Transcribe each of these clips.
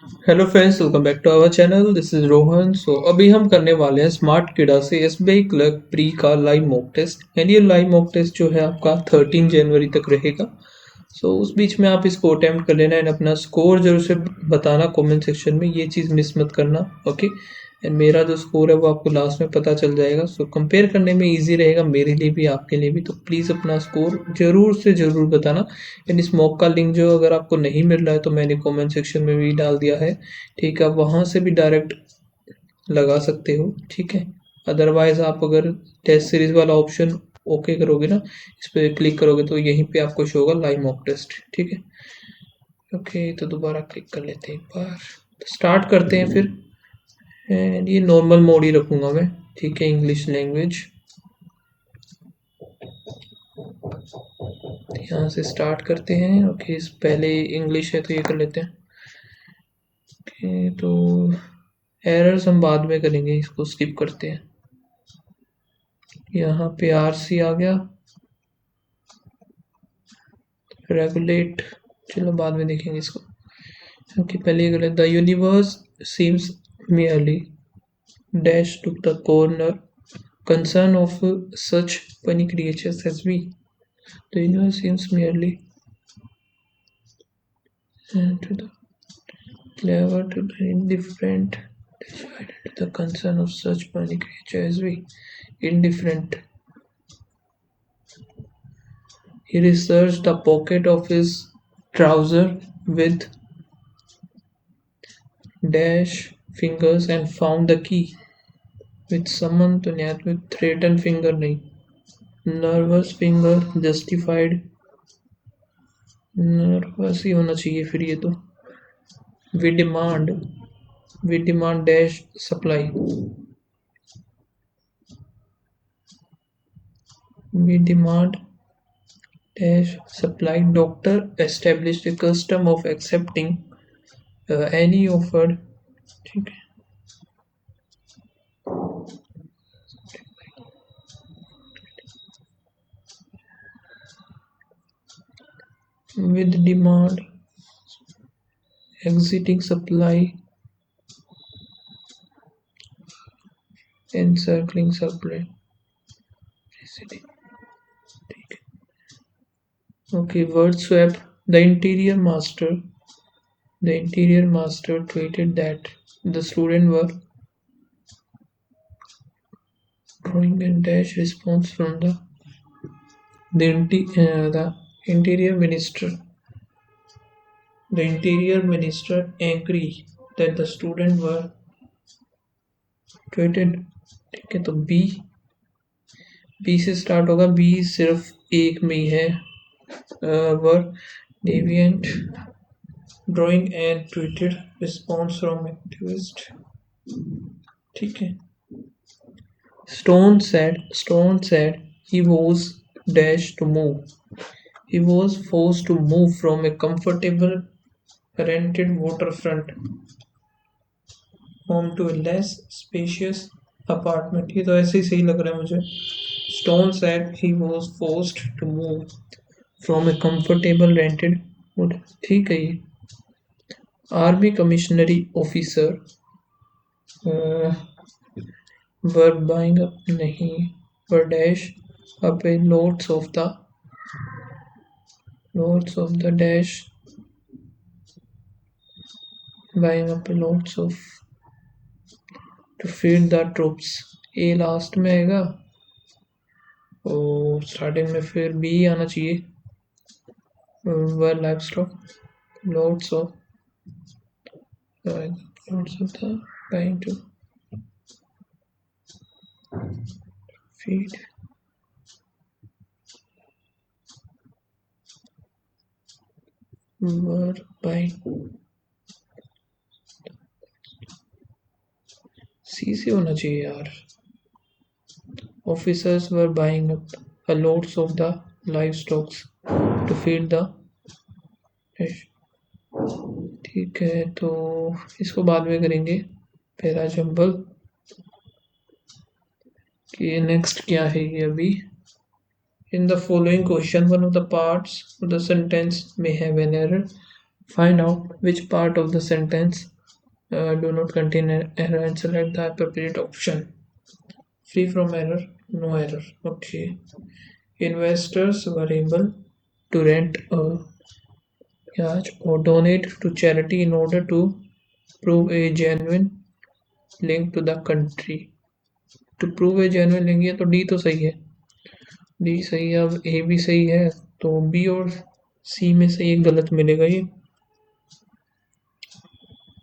Hello friends, welcome back to our channel. This is Rohan. अभी हम करने वाले हैं स्मार्ट किडा से एसबीआई क्लर्क प्री का लाइव मॉक टेस्ट। एंड ये लाइव मॉक टेस्ट जो है आपका 13 जनवरी तक रहेगा। उस बीच में आप इसको अटेम्प्ट कर लेना एंड अपना स्कोर जरूर से बताना कमेंट सेक्शन में। ये चीज़ मिस मत करना, ओके। एंड मेरा जो स्कोर है वो आपको लास्ट में पता चल जाएगा। कंपेयर करने में इजी रहेगा मेरे लिए भी, आपके लिए भी। तो प्लीज़ अपना स्कोर जरूर से जरूर बताना। एंड इस मॉक का लिंक जो अगर आपको नहीं मिल रहा है तो मैंने कमेंट सेक्शन में भी डाल दिया है, ठीक है। आप वहाँ से भी डायरेक्ट लगा सकते हो, ठीक है। अदरवाइज आप अगर टेस्ट सीरीज वाला ऑप्शन ओके करोगे ना, इस पर क्लिक करोगे तो यहीं पे आपको शो होगा लाइव मॉक टेस्ट, ठीक है। ओके, तो दोबारा क्लिक कर लेते हैं एक बार। तो स्टार्ट करते हैं फिर। एंड ये नॉर्मल मोड ही रखूँगा मैं, ठीक है, इंग्लिश लैंग्वेज। यहाँ से स्टार्ट करते हैं। ओके, इस पहले इंग्लिश है तो ये कर लेते हैं। ओके, तो एरर्स हम बाद में करेंगे, इसको स्किप करते हैं। यहाँ पे आरसी आ गया, रेगुलेट, चलो बाद में देखेंगे इसको। क्योंकि पहले ये the universe seems merely dash to the corner concern of such funny creatures as we. The universe seems merely to the clever to the indifferent decided to the concern of such funny creatures as we. Indifferent. He researched the pocket of his trouser with dash fingers and found the key. With summon तो नहीं आता, with threatened finger नहीं, nervous finger justified, nervous ही होना चाहिए फिर ये तो। we demand we demand dash supply, we demand dash supply. Doctor established a custom of accepting any offered, ठीक है। with demand exiting supply, encircling supply, preceding, ठीक है। Okay, word swap. The interior master The interior master tweeted that the students were drawing a dash response from the interior minister. The interior minister angry that the students were tweeted, ठीक है। तो B से start होगा, B सिर्फ एक में ही है। वर deviant drawing and tweeted response from activist, ठीक है। Stone said he was dashed to move. He was forced to move from a comfortable rented waterfront home to a less spacious apartment. ये तो ऐसे ही सही लग रहा है मुझे। Stone said he was forced to move from a comfortable rented wood, ठीक है। ये army commissary officer were buying up नहीं, were dash up a lots of the dash buying up a lots of to feed the troops. A last में आएगा और starting में फिर B आना चाहिए। Were livestock lots of the buying to feed were buying, C से होना चाहिए यार। Officers were buying up a lots of the livestock to feed the fish, ठीक है। तो इसको बाद में करेंगे। पहला जंबल कि नेक्स्ट क्या है ये अभी। In the following question, one of the parts of the sentence may have an error. Find out which part of the sentence Do not contain an error and select the appropriate option. Free from error, no error. Okay. Investors were able to rent a yacht or donate to charity in order to prove a genuine link to the country. To prove a genuine link, ये तो D तो सही है, D सही है, अब ए भी सही है, तो बी और सी में से एक गलत मिलेगा ये।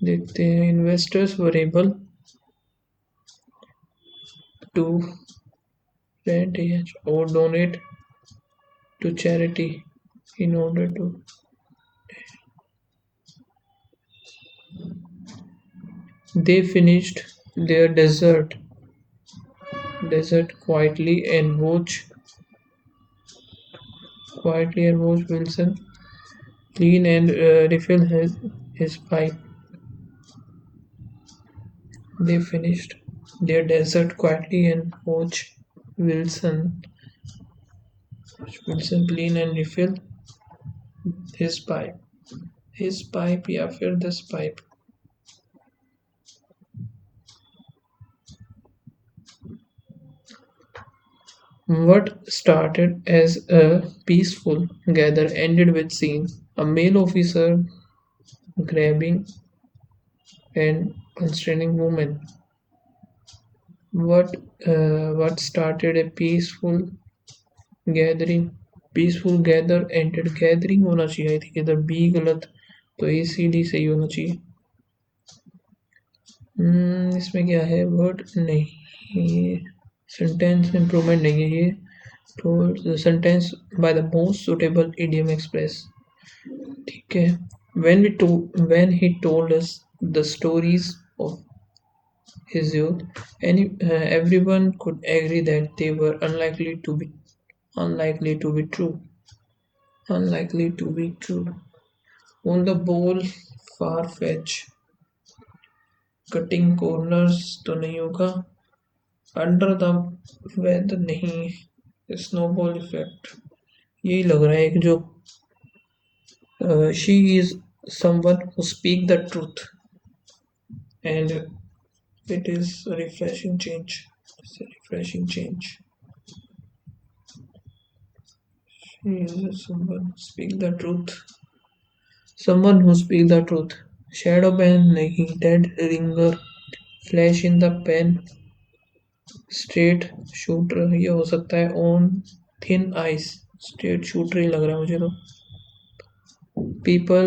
देखते हैं। Investors were able to rent a yacht or donate to charity in order to they finished their desert quietly and watch Wilson clean and refill his pipe. They finished their dessert quietly and watch Wilson clean and refill his pipe. His pipe या फिर this pipe. What started as a peaceful gather ended with seeing a male officer grabbing and constraining women. What what started a gathering peaceful gather ended gathering होना चाहिए। I think इधर B गलत, तो ए C D सही होना चाहिए। इसमें क्या है, वर्ड नहीं, ये सेंटेंस इम्प्रूवमेंट नहीं है ये, तो sentence by the most suitable idiom express. ठीक है। when he told us the stories of his youth, everyone could agree that they were unlikely to be true. Unlikely to be true. On the ball, far fetch. Cutting corners तो नहीं होगा। Under the weather नहीं। Snowball effect यही लग रहा है कि जो she is someone who speak the truth, and it is a refreshing change. It's a refreshing change. She is someone who speak the truth. Someone who speak the truth. Shadow ban नहीं, dead ringer, flash in the pan, straight shooter ये हो सकता है, on thin ice, straight shooter ही लग रहा है मुझे तो। people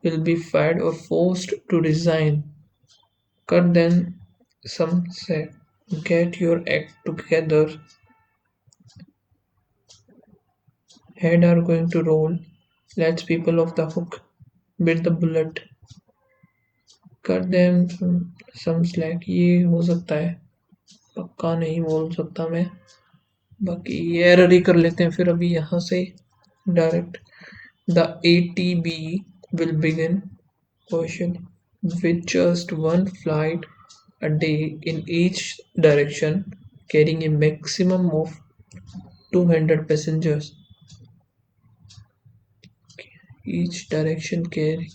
will be fired or forced to resign. Cut then some say, get your act together. Head are going to roll. Let's people off the hook. Bit the bullet. Cut them some slack. ये हो सकता है, पक्का नहीं बोल सकता मैं, बाकी ये एरर ही कर लेते हैं फिर अभी यहाँ से direct. The ATB will begin question with just one flight a day in each direction, carrying a maximum of 200 passengers. Each direction carry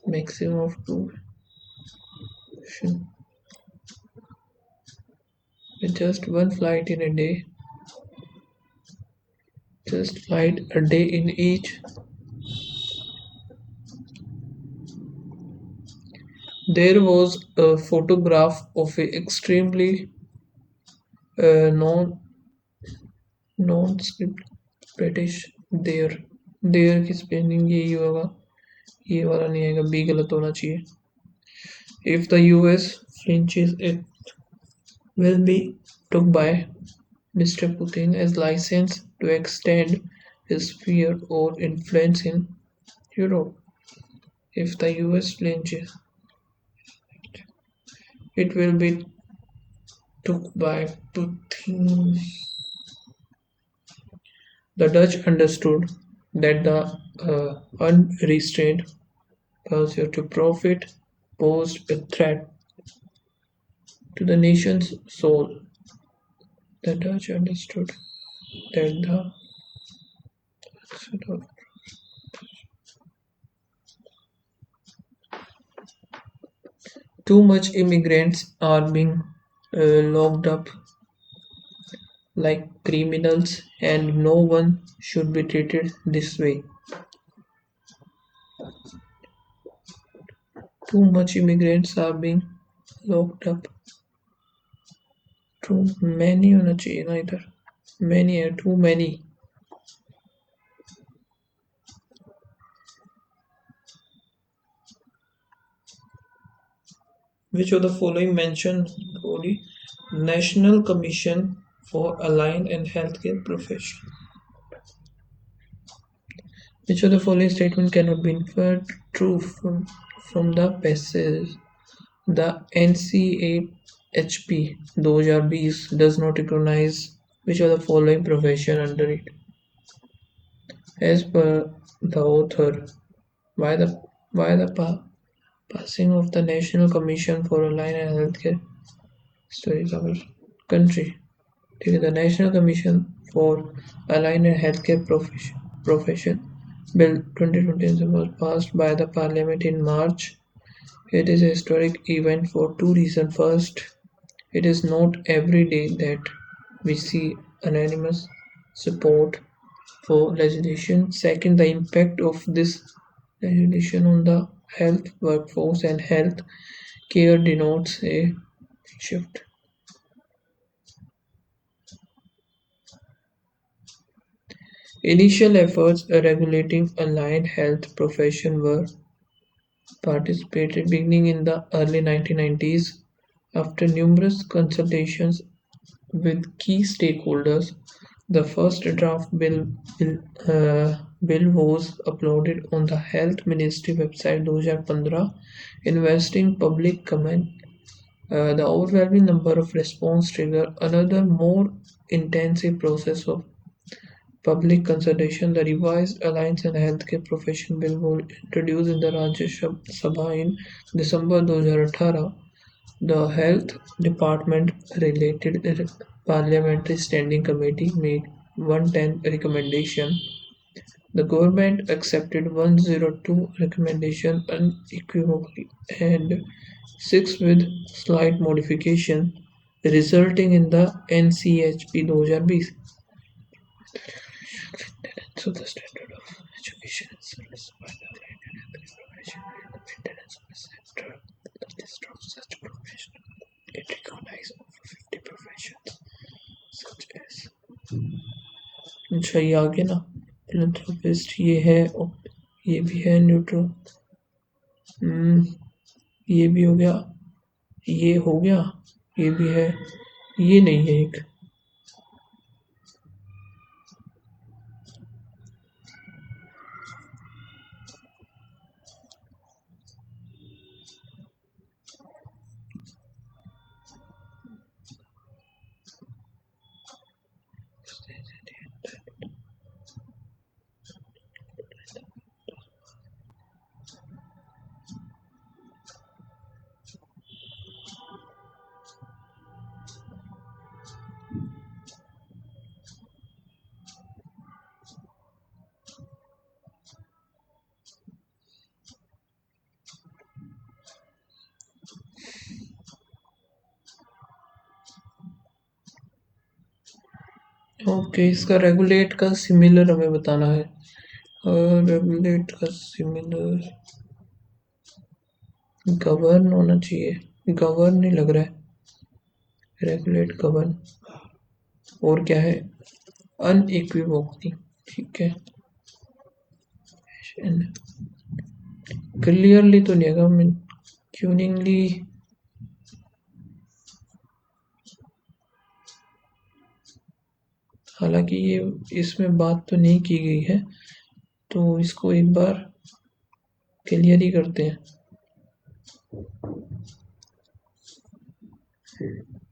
maximum of 2. With just one flight in a day, just flight a day in each. There was a photograph of a extremely non-script British there. There की spelling यही होगा, ये वाला नहीं आएगा, B गलत होना चाहिए। If the US flinches, it will be took by Mr. Putin as license to extend his sphere or influence in Europe. If the US flinches, it will be took by Putin. The Dutch understood that the unrestrained pursuit to profit posed a threat to the nation's soul. The Dutch understood that the Too much immigrants are being locked up like criminals, and no one should be treated this way. Too much immigrants are being locked up. Too many होना चाहिए ना इधर. Many है, too many. Which of the following mention only National Commission for Aligned and Healthcare Profession? Which of the following statement cannot be inferred true from the passage? The NCAHP 2020 does not recognize which of the following profession under it. As per the author, why the passing of the National Commission for Aligned and Healthcare Studies our country. The National Commission for Aligned and Healthcare Profession Bill 2020 was passed by the Parliament in March. It is a historic event for two reasons. First, it is not every day that we see unanimous support for legislation. Second, the impact of this legislation on the health workforce and health care denotes a shift. Initial efforts regulating allied health profession were participated beginning in the early 1990s. After numerous consultations with key stakeholders, the first draft bill was uploaded on the Health Ministry website 2015. Investing public comment, the overwhelming number of response triggered another more intensive process of public consultation. The revised Alliance and Healthcare Profession Bill was introduced in the Rajya Sabha in December 2018. The Health Department related Parliamentary Standing Committee made 110 recommendation. The government accepted 102 recommendations unequivocally and 6 with slight modification, resulting in the NCHP 2020. So the standard of education and service by the client and health profession and the maintenance of the center. The list of such professions. It recognizes over 50 professions such as. अच्छा ये आगे ना philanthropist ये है और ये भी है न्यूट्रो ये भी हो गया ये भी है ये नहीं है एक ओके इसका रेगुलेट का सिमिलर हमें बताना है रेगुलेट का सिमिलर गवर्न होना चाहिए गवर्न नहीं लग रहा है रेगुलेट गवर्न और क्या है अनइक्विवोकली ठीक है क्लियरली तो नहीं है ट्यूनिंगली हालांकि ये इसमें बात तो नहीं की गई है तो इसको एक बार क्लियर ही करते हैं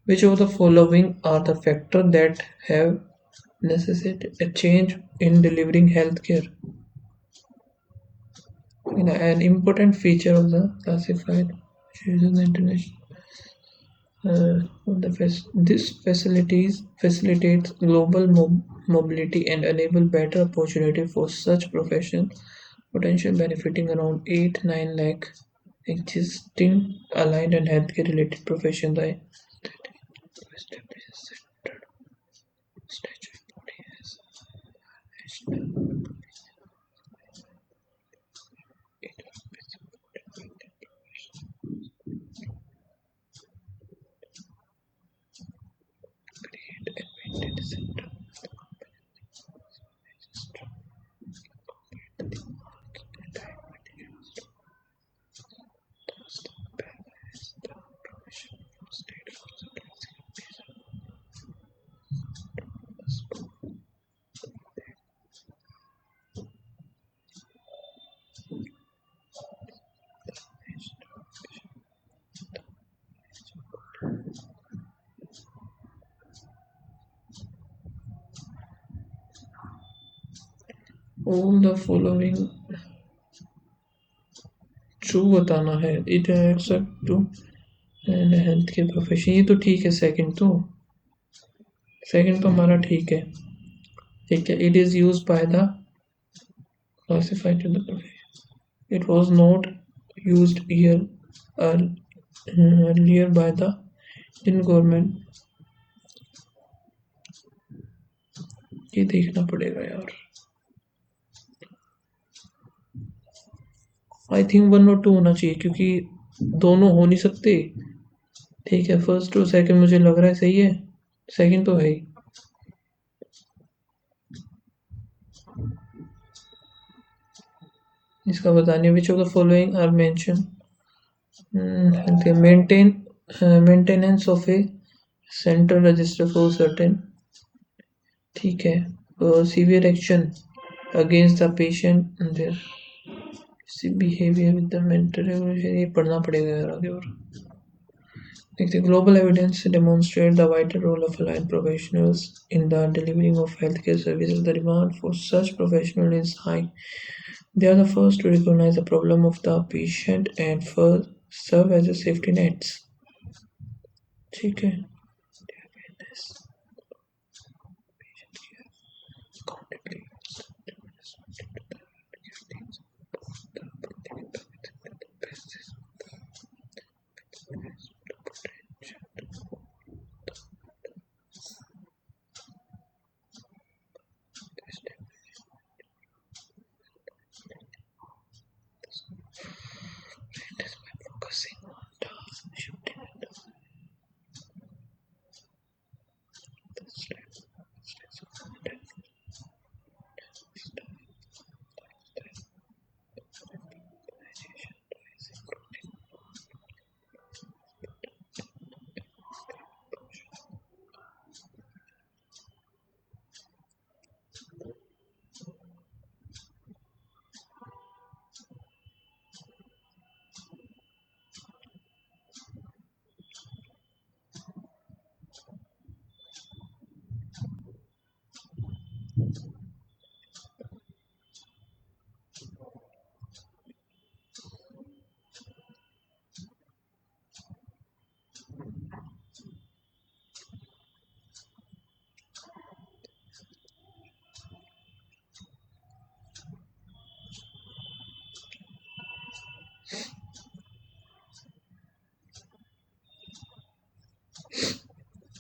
Which of the following are the factors that have necessitated a change in delivering healthcare? An important feature of the classified international this facilitates global mobility and enable better opportunity for such profession, potential benefiting around 8-9 lakh existing allied and healthcare related professions. The establishes centered statutory body as national it always supported create and maintain a center strong and diabetes thus the balance the profession for state consultancy all the following true बताना है it accept to and health care profession ये तो ठीक है second तो हमारा ठीक है it is used by the classified to the profession it was not used here earlier by the Indian government ये देखना पड़ेगा यार आई थिंक 1 और 2 होना चाहिए क्योंकि दोनों हो नहीं सकते ठीक है फर्स्ट और सेकंड मुझे लग रहा है सही है सेकंड तो है ही इसका बताने which of the following are mention maintenance of a central register for certain ठीक है severe action against the patient their behaviour with the mental regulation ये पढ़ना पड़ेगा यार आगे और देखते global evidence demonstrate the vital role of allied professionals in the delivering of healthcare services. The demand for such professionals is high. They are the first to recognize the problem of the patient and first serve as a safety nets. ठीक है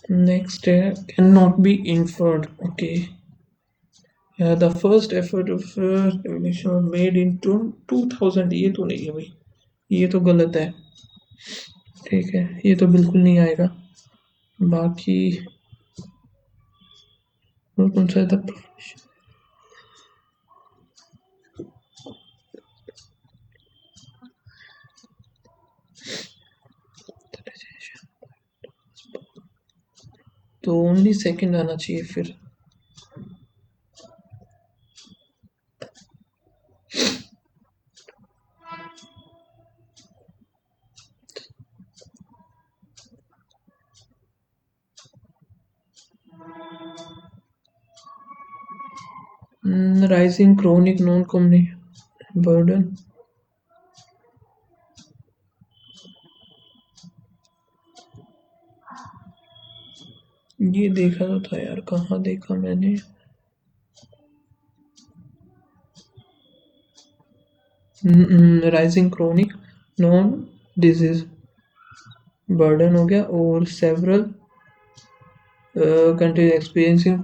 next cannot be inferred okay the first effort of revolution was made in 2000 ये तो नहीं है भाई ये तो गलत है ठीक है ये तो बिल्कुल नहीं आएगा बाकी और कौन सा था तो ओनली सेकंड आना चाहिए फिर rising chronic non-communicable burden ये देखा तो था यार कहाँ देखा मैंने rising chronic non disease burden हो गया, और several countries experiencing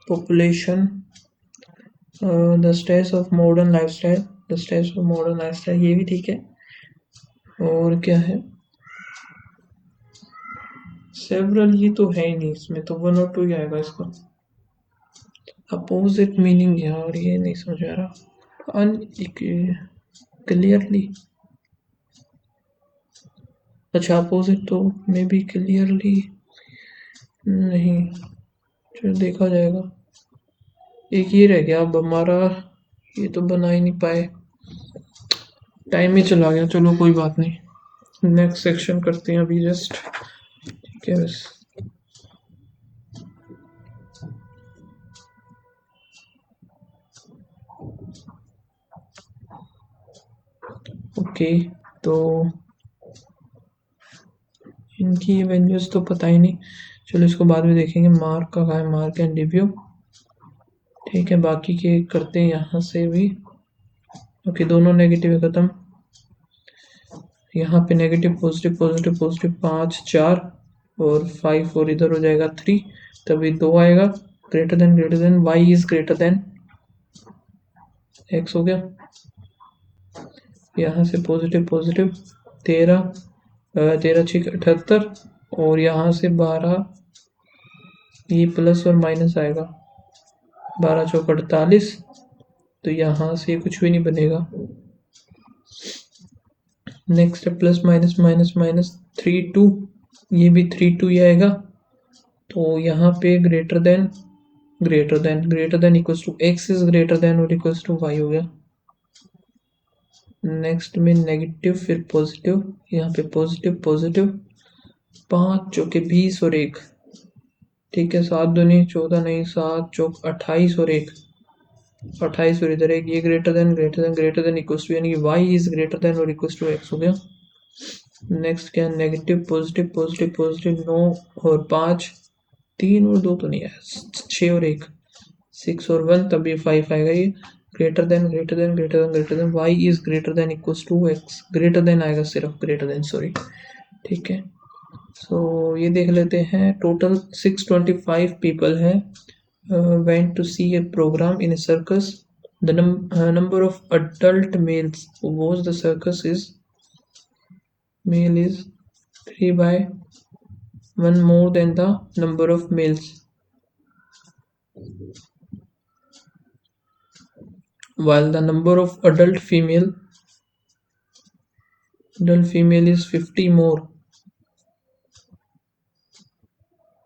population the stress of modern lifestyle, the stress of modern lifestyle, ये भी ठीक है। और क्या है, सेवरल ये तो है ही नहीं इसमें, तो 1 और 2 ही आएगा इसका। अपोजिट मीनिंग यार ये नहीं समझ आ रहा। अन क्लियरली, अच्छा अपोजिट तो मे बी क्लियरली नहीं, चलो देखा जाएगा। एक ये रह गया अब हमारा, ये तो बना ही नहीं पाए, टाइम ही चला गया। चलो कोई बात नहीं, नेक्स्ट सेक्शन करते हैं अभी जस्ट, ठीक है बस। ओके, तो इनकी एवेंजर्स तो पता ही नहीं, चलो इसको बाद में देखेंगे। मार्क का कहा है, मार्क एंड रिव्यू, ठीक है। बाकी के करते हैं यहाँ से भी। ओके, दोनों नेगेटिव है, खत्म। यहाँ पे नेगेटिव पॉजिटिव पॉजिटिव पॉजिटिव 5 4 और 5 और इधर हो जाएगा 3, तभी 2 आएगा। Greater than Y is greater than X हो गया। यहाँ से पॉजिटिव पॉजिटिव 13 13 6 78, और यहाँ से 12, ये प्लस और माइनस आएगा, 12 चौक 48, तो यहाँ से कुछ भी नहीं बनेगा। Next plus minus minus minus 3 2, ये भी 3 2 ही आएगा। तो यहाँ पे greater than equals to X is greater than और इक्वल्स टू वाई हो गया। नेक्स्ट में नेगेटिव फिर पॉजिटिव, यहाँ पे पॉजिटिव पॉजिटिव 5 चौके 20 और 1, ठीक है। 7 दूनी 14 नहीं, 7 चौक 28 और 1, 28 और इधर एक, ये ग्रेटर देन इक्वल्स टू, यानी कि वाई इज ग्रेटर देन और इक्वल्स टू एक्स हो गया। नेक्स्ट क्या, नेगेटिव पॉजिटिव पॉजिटिव पॉजिटिव 9 और 5, 3 और 2 तो नहीं है, 6 और 1, 6 और 1, तब ये 5 आएगा। ये greater than Y is greater than equals to X, greater than आएगा सिर्फ, ग्रेटर देन सॉरी, ठीक है। सो ये देख लेते हैं। टोटल 625 पीपल हैं went to see a program in a circus. The number of adult males who watched the circus is 3 by 1 more than the number of males, while the number of adult female is 50 more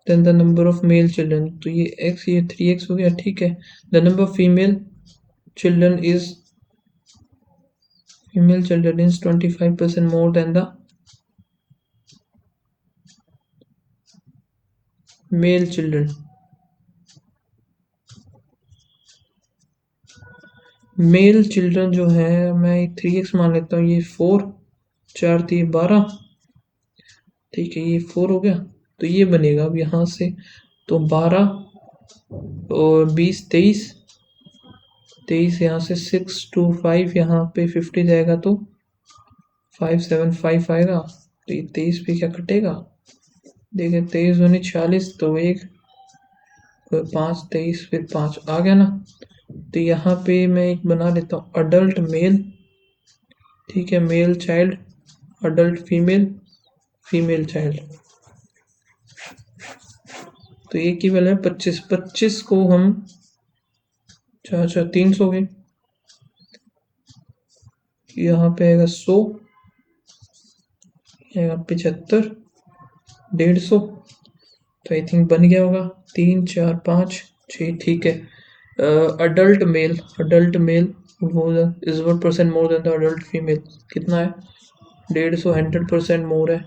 than the number of male children. तो ये x, ये 3x हो गया, ठीक है। The number of female children is 25% more than the male children. Male children जो है, मैं 3x मान लेता हूँ, ये 4 4 3 12, ठीक है, ये 4 हो गया। तो ये बनेगा अब यहाँ से, तो 12 और 20 23, 23 यहाँ से 6 2 5, यहाँ पे 50 जाएगा तो 5 7 5 आएगा। तो ये 23 पे क्या कटेगा, देखिए 23 दूनी 40, तो 1 5 23 फिर 5 आ गया ना। तो यहाँ पे मैं एक बना लेता हूँ अडल्ट मेल, ठीक है, male child, adult female child. तो एक ही वाला है 25, 25 को हम 300 गए, यहाँ पे आएगा 100, आएगा 75, 150, तो आई थिंक बन गया होगा 3 4 5 6, ठीक है। अडल्ट मेल वो is 1% more than the adult female, कितना है 150, 100% मोर है।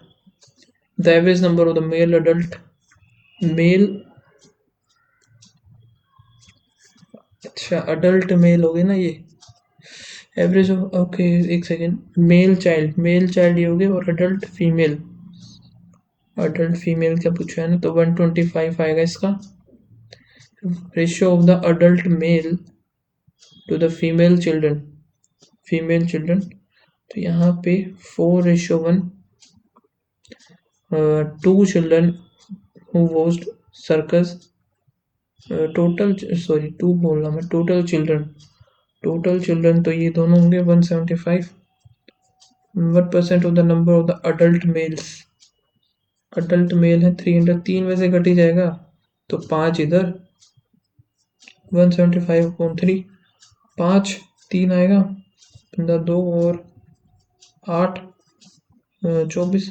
The average number of the male adult male, अच्छा अडल्ट मेल हो गए ना ये, एवरेज ऑफ, ओके एक सेकेंड, मेल चाइल्ड ये हो गए, और अडल्ट फीमेल क्या पूछा है ना, तो 125 आएगा इसका। Ratio of the adult male to the female children, तो यहाँ पे 4:1, 2 children who watched circus, total sorry 2 बोल रहा मैं, टोटल चिल्ड्रन तो ये दोनों होंगे 175. What percent of the number of the adult males? Adult mail है 300, 3 में से घट ही जाएगा तो 5 इधर, 175/3, 5 3 आएगा, 15 2 और 8 24,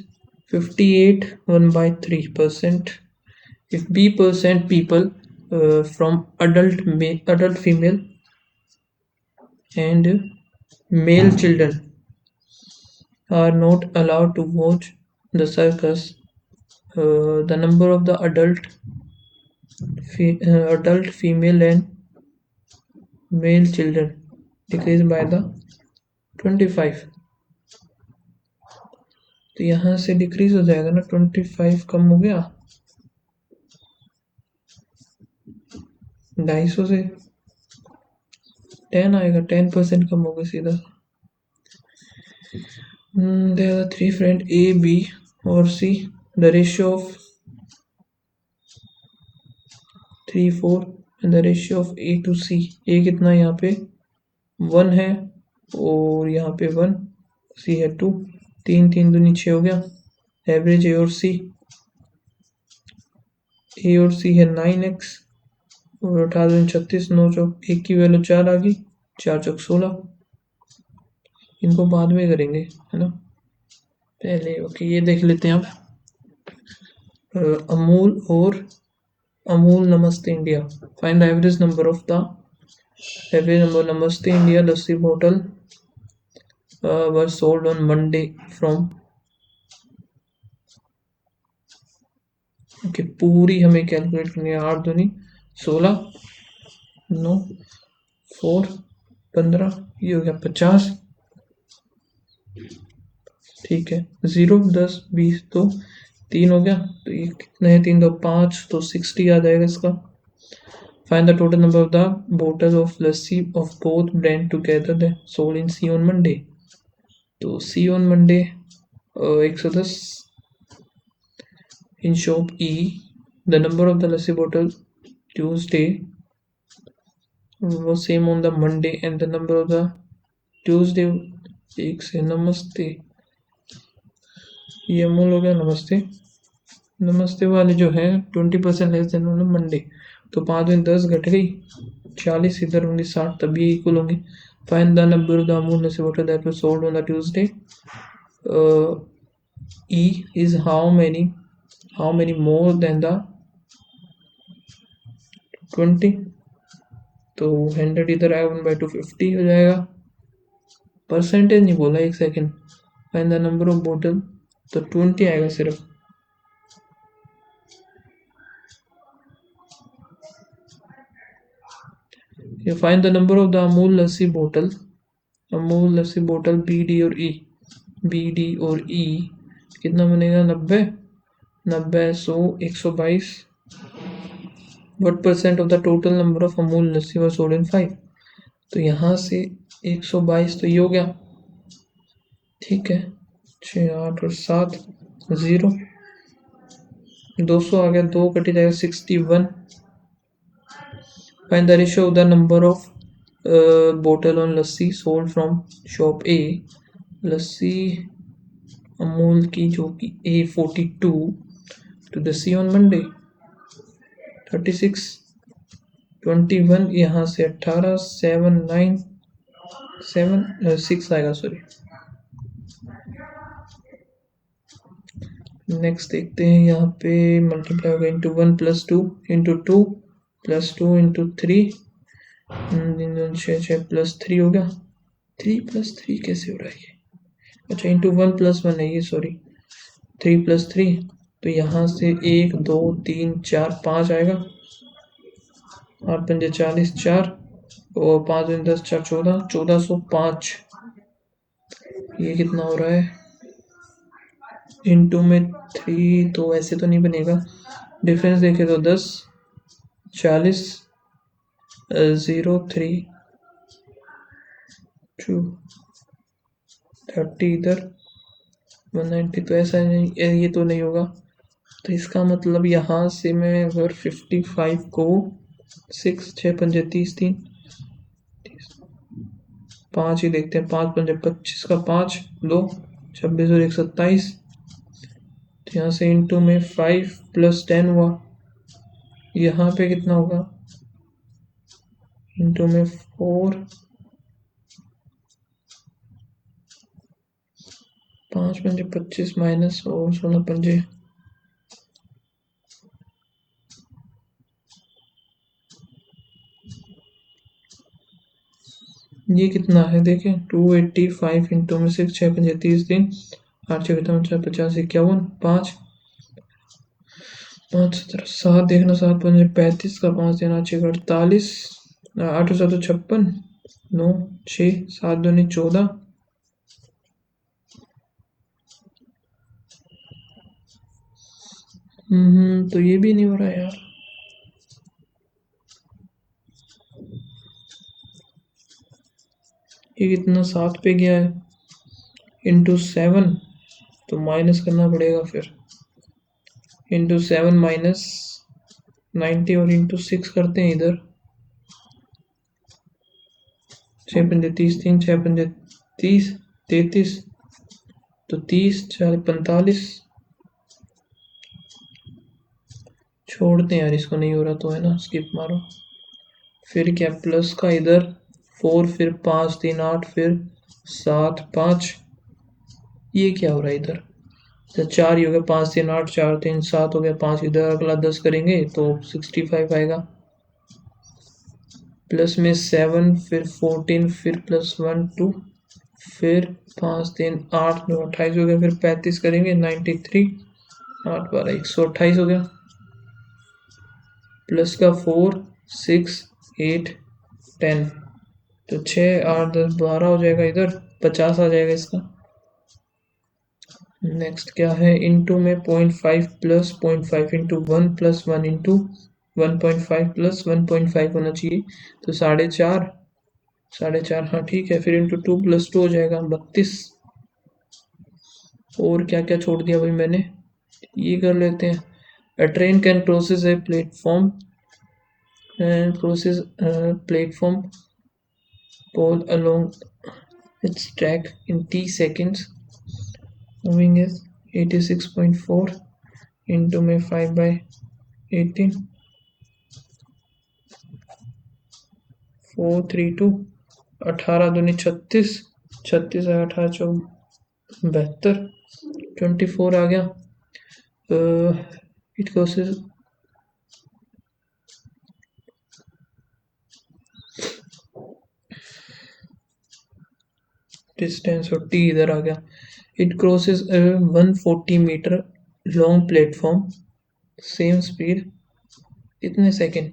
58 1/3%. If B% people from adult female and male children are not allowed to watch the circus, the number of the adult female and male children decrease by the 25. तो यहाँ से डिक्रीज हो जाएगा ना, 25 कम हो गया, 250 से 10 आएगा, 10% कम होगा सीधा. There are 3 friends A, B और C. The ratio of 3 4 and the ratio of A to C. A कितना यहाँ पे 1 है और यहाँ पे 1, C है 2, 3 3 दूनी 6 हो गया. एवरेज A और C, A और C है 9x और 18 36, 9 चौक 1 की वैल्यू 4 आ गई, 4 चौक 16. इनको बाद में करेंगे है ना, पहले ओके ये देख लेते हैं अब. अमूल और Amul Namaste India. Find the average number of the Namaste India lassi bottle were sold on Monday from. Okay पूरी हमें कैलकुलेट करनी है. 8 दूनी 16, 9 4 15, ये हो गया 50. ठीक है, 0 10 20 तो 3 हो गया, तो ये कितने हैं, 3 2 5, तो 60 आ जाएगा इसका. Find the total number of the bottle of lassi of both brand together the sold in C on Monday. तो C on Monday 110, in shop E the number of the lassi bottle Tuesday वो same on the Monday and the number of the Tuesday. एक से नमस्ते, ये अमूल हो गया. नमस्ते वाले जो है 20% लेस देन ऑन मंडे, तो 5 दिन 10 घट गई, 40 इधर होंगी 60, तभी इक्वल होंगी. Find the number of the Amul lassi bottle that was sold on the Tuesday. E is how many more than the 20, तो 100 इधर आया, 1/2 50 हो जाएगा. परसेंटेज नहीं बोला, एक second. Find the number of बोतल, तो 20 आएगा सिर्फ. You find the number of the Amul लस्सी बोतल बी डी और ई कितना बनेगा, 90 100 122. What percent of the total number of Amul lassi was sold in 5. तो यहाँ से 122 तो ये हो गया, ठीक है. 6 8 और 7 0, 200 आ गया, 2 कटी जाएगा 61. Find the ratio of the number of bottle on lassi sold from shop A. लस्सी अमूल की जो कि A42 to the C on Monday 36 21, यहाँ से 18 7 9 7 6 आएगा, सॉरी. नेक्स्ट देखते हैं, यहाँ पे मल्टीप्लाई होगा इंटू 1 + 2 इंटू 2 + 2 इंटू 3, 6 + 3 हो गया. 3 + 3 कैसे हो रहा है ये, अच्छा इंटू 1 + 1 है ये, सॉरी. 3 + 3, तो यहाँ से 1 2 3 4 5 आएगा, 8 पंजे 40 4 और 5 दिन 10 4 14, 1405. ये कितना हो रहा है, इंटू में 3 तो ऐसे तो नहीं बनेगा, डिफरेंस देखे तो 10 40 0 3 2 30 इधर, 190, तो ऐसा नहीं, ये तो नहीं होगा। तो इसका मतलब यहाँ से मैं अगर 55 को 6 6 पंजे 30 3 5 ही देखते हैं, 5 पंजे 25 का 5 2 26 और 1 27। तो यहाँ से इंटू में 5 + 10 हुआ। यहाँ पे कितना होगा, इंटू में 4, 5 पंजे 25 माइनस और 16 पंजे, ये कितना है देखें, 285 इंटू में 6 6 पंजे 30 दिन, 8 6 50 51, 5 5 17 7 देखना, 7 पंजे 35 का 5 देना 6 48, 8 7 56, 9 6 7 2 14। तो ये भी नहीं हो रहा यार। ये कितना 7 पे गया है, इंटू 7, तो माइनस करना पड़ेगा फिर, इंटू 7 माइनस 90 और इंटू 6 करते हैं इधर, 6 पंजे 30 3 6 पंजे 30 33, तो 30 4 45, छोड़ते हैं यार इसको, नहीं हो रहा तो है ना, स्किप मारो। फिर क्या प्लस का इधर 4, फिर 5 3 8, फिर 7 5, ये क्या हो रहा है इधर, तो 4 ही हो गया, 5 3 8 4 3 7 हो गया, 5 इधर, अगला 10 करेंगे तो 65 आएगा। प्लस में 7, फिर 14, फिर +1 2, फिर 5 3 8 9 28 हो गया, फिर 35 करेंगे 93, 8 12 128 हो गया। प्लस का 4 6 8 10, तो 6 8 10 12 हो जाएगा, इधर 50 आ जाएगा इसका। नेक्स्ट क्या है, इंटू में 0.5 प्लस 0.5 इंटू 1 + 1 इंटू 1.5 प्लस 1.5 होना चाहिए, तो 4.5 4.5, हाँ ठीक है, फिर इंटू 2 + 2 हो जाएगा 32। और क्या क्या छोड़ दिया भाई मैंने, ये कर लेते हैं। A train can crosses a platform and crosses a platform pole along its track in t seconds. Moving is 86.4 into में 5/18, 432, 18 दूनी 36, 36 है 18 चौक 72, 24 आ गया। इट crosses डिस्टेंस और टी इधर आ गया। It crosses 140 metre long platform, same speed, इतने सेकंड,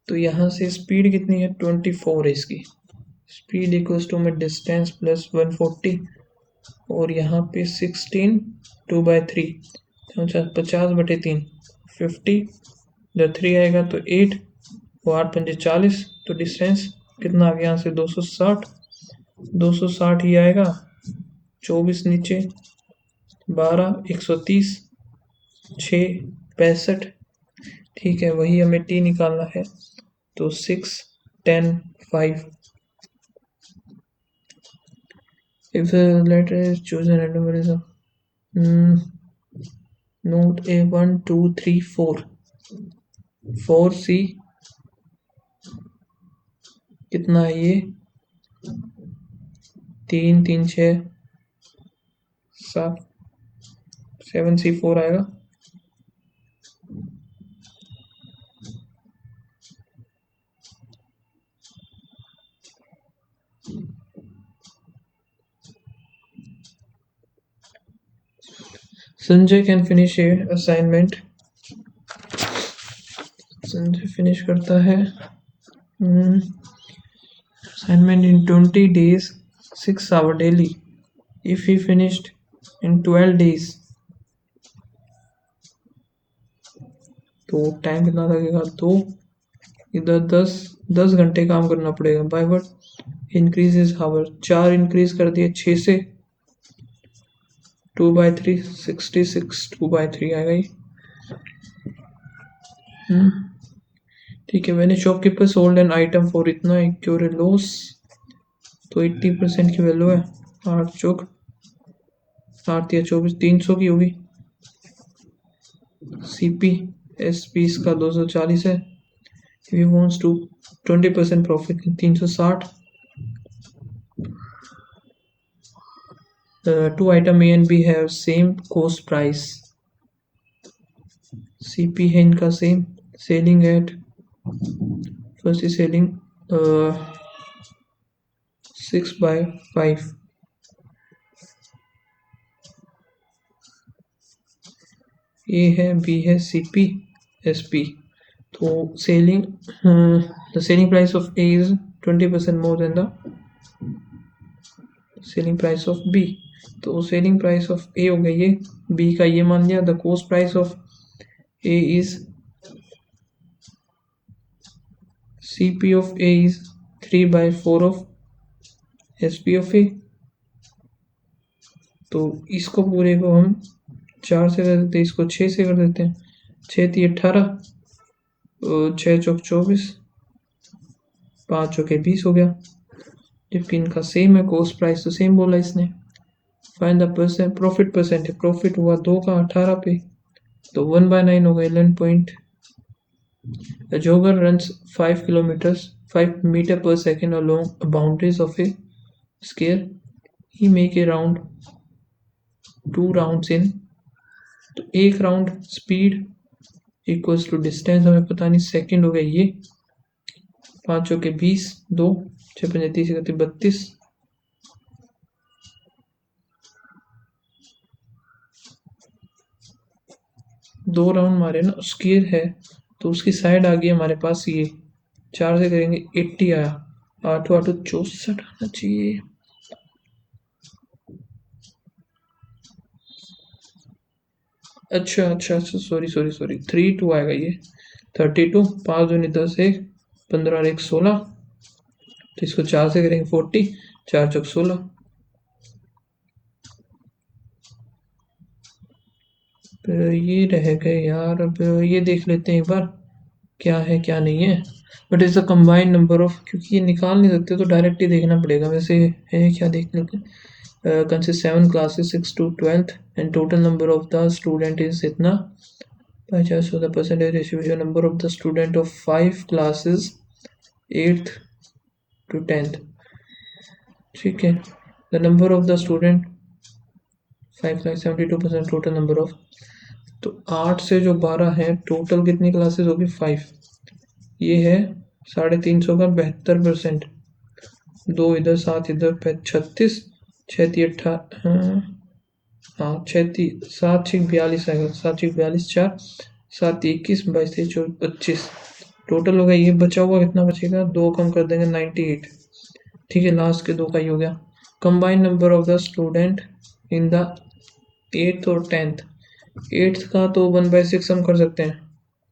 तो यहाँ से स्पीड कितनी है 24 है इसकी, स्पीड इक्वल्स टू में डिस्टेंस प्लस 140, और यहाँ पे 16 2/3, 50/3 50, जब 3 आएगा तो 8, वो 8 पंजे 40, तो डिस्टेंस कितना आ गया यहाँ से 260, 260 ही आएगा, 24 नीचे 12 130 6 65, ठीक है, वही हमें टी निकालना है, तो 6 10 5। If the letter is chosen randomly, note A 1 2 3 4, 4C कितना है ये, 3 3 6 7, 7C 4 आएगा। Sanjay can finish A assignment, Sanjay finish करता है assignment in 20 days 6 hours daily. If he finished in 12 days, तो टाइम कितना लगेगा, तो इधर 10 10 घंटे काम करना पड़ेगा, by what increases hour 4 increase कर दिए 6 से 2/3 66 2/3 आएगा ये। ठीक है। मैंने shopkeeper sold an item for इतना एक्योर लॉस, तो 80% की वैल्यू है। 8 चौक 8 या 24 300 की होगी। सीपी एसपी इसका 240 है। We wants to 20% profit 360। Two item A and B have same cost price. CP है इनका same. Selling at first is selling 6/5। A है बी है सीपी एसपी। तो selling the selling price of A is 20% more than the selling price of B. तो selling price of A हो गई ये, B का ये मान लिया। The cost price of A is CP of A is 3/4 of SP of A। तो इसको पूरे को हम 4 से कर देते हैं, इसको 6 से कर देते हैं। 6 × 18 और 6 चौक 24 5 चौके 20 हो गया। जबकि इनका सेम है, कॉस्ट प्राइस तो सेम बोला इसने। Find the percent profit percent है। प्रॉफिट हुआ 2 का 18 पे, तो 1/9 होगा 11 A jogger runs 5 kilometers 5 meter per second along boundaries of a square. He make a round 2 rounds in। तो एक round speed equals to distance, हमें पता नहीं, सेकंड हो गया ये। 5 चौके 20 2 6 5 30 32। दो राउंड मारे ना, स्क्वायर है तो उसकी साइड आ गई हमारे पास ये। 4 से करेंगे 80 आया। 8 8 64 आना चाहिए। अच्छा सॉरी 3 2 आएगा ये। 32 5 दूनी 10 1 15 और 1 16। तो इसको 4 से करेंगे 40 4 चौक 16। ये रह गए यार। अब ये देख लेते हैं एक बार क्या है क्या नहीं है। But is the combined number of, क्योंकि ये निकाल नहीं सकते तो डायरेक्ट ही देखना पड़ेगा। वैसे है क्या, देख लेते हैं। Consist 7 classes 6 to 12th and total number of the student is इतना 50 so the percentage distribution number of the student of 5 classes 8th to 10th। ठीक है। The number of the student 5,72% total number of. तो 8 से जो 12 है, total कितनी classes होगी 5। ये है 350 का 72%। 2 इधर 7 इधर 36 6 हाँ 6 7 6 42 आएगा। 7 6 42 4 7 21 22 23 24 25 टोटल होगा। ये बचा हुआ कितना बचेगा, 2 कम कर देंगे 98। ठीक है, लास्ट के 2 का ही हो गया। Combined number of the student in the 8th और 10th। 8th का तो 1/6 हम कर सकते हैं।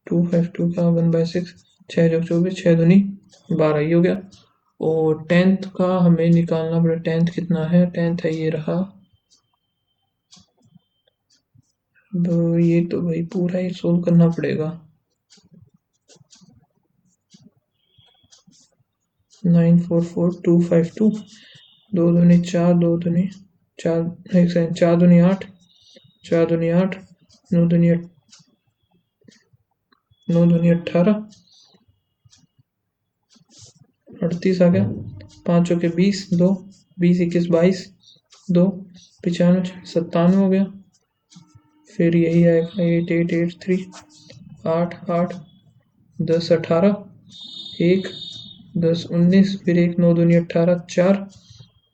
252 का 1/6 6 चौक 24 6 दूनी 12 ये हो गया। और 10th का हमें निकालना पड़ेगा। 10th कितना है, 10th है ये रहा। ये तो भाई पूरा ही सोल्व करना पड़ेगा। 944252 2 दूनी 4 2 दूनी 4 4 दूनी 8 4 दूनी 8 9 दूनी 18 38 आ गया। 5 चौके 20 2 20 21 22 2 95 97 हो गया। फिर यही आएगा 8883 8 8 10 18 1 10 19 फिर 1 9 दूनी 18 4